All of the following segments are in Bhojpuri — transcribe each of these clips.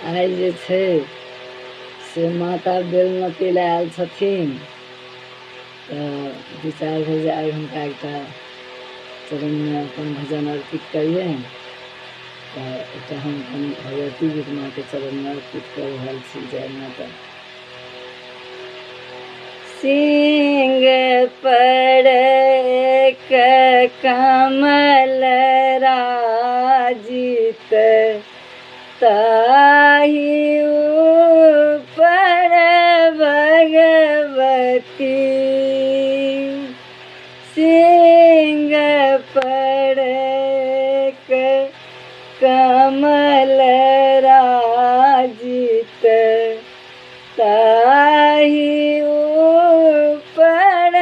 आइ जे छै से माता बेलमती लए आयल छथिन तऽ विचार भेल जे आइ हुनका एकटा चरणमे अपन भजन अर्पित करियनि। तऽ एकटा हम अपन भगवती गीत माँके चरणमे अर्पित कऽ रहल छी। जय माता। सिंह पर एक कमल राजित ताहि ऊपर भगवती। सिंह पर एक कमल राजित ताहि ऊपर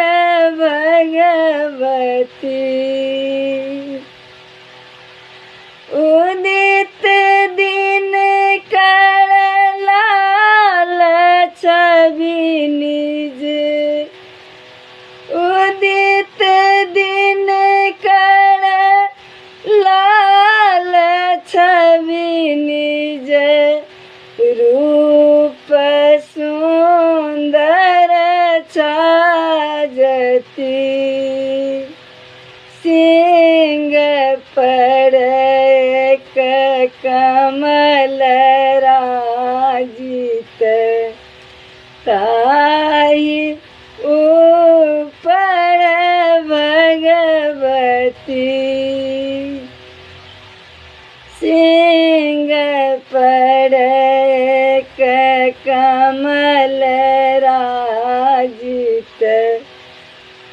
भगवती। उदित दिन कर लाल छवि निज, उदित दिन कर लाल छवि निज, रूप सुंदर छाजती। सिंह पर एक कमल राजित ताहि ऊपर भगवती। सिंह पर एक कमल राजित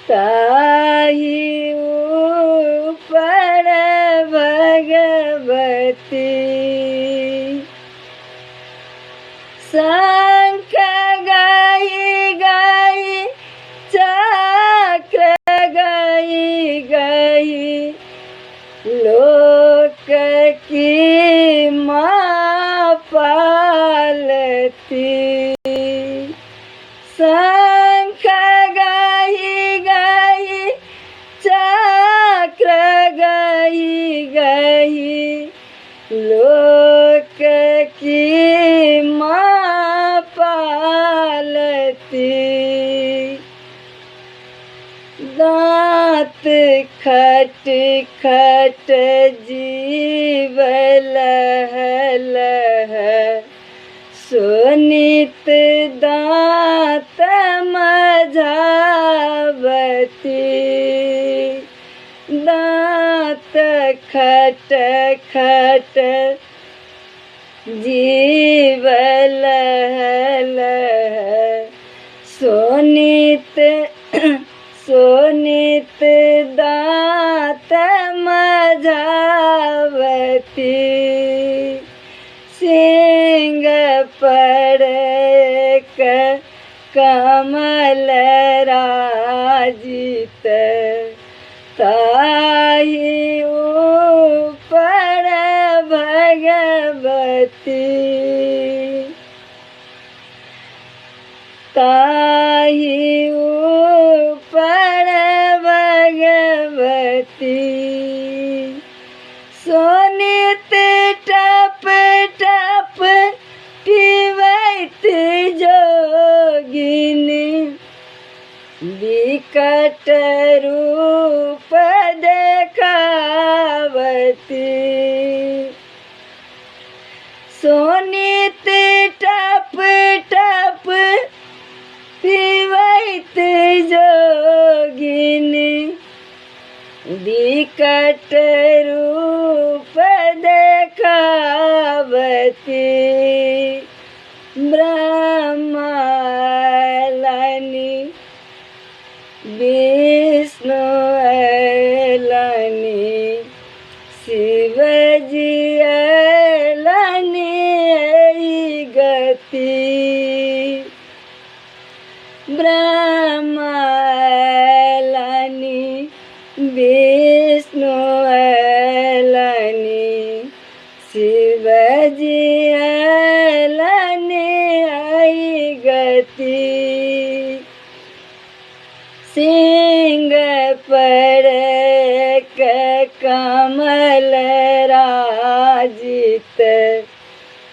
ताहि ऊपर भगवती। शंख गाई गाई चक्र गाई गाई, लोक की माँ पालती। शंख गाई गाई चक्र गाई गाई, लोक की माँ पालती। दांत खट खट जीव लह लह, सोनित दांत मझावती। दांत खट खट जीव लह लह, सोनित सोनित दांत मझावती। सिंह पर एक कमल राजित ताहि ऊपर भगवती। ताहि ऊपर भगवती। सोनित टप टप पीबैत जोगिनी, विकट रूप देखावती। सोनित टप टप पीबैत जोगिनी, विकट रूप देखावती। ब्रह्मालनी विष्णु अलनी, शिवजी अलनी गति। ब्रह्मालनी विष्णु अलनी, शिवजी अलनी गति। सिंह पर एक कमल राजित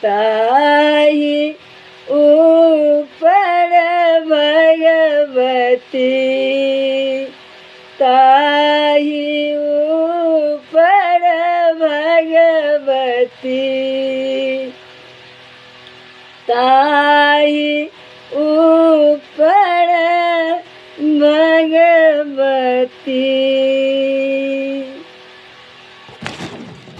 ताई ऊपर भगवती, ताई ऊपर भगवती, ताई ऊपर भगवती।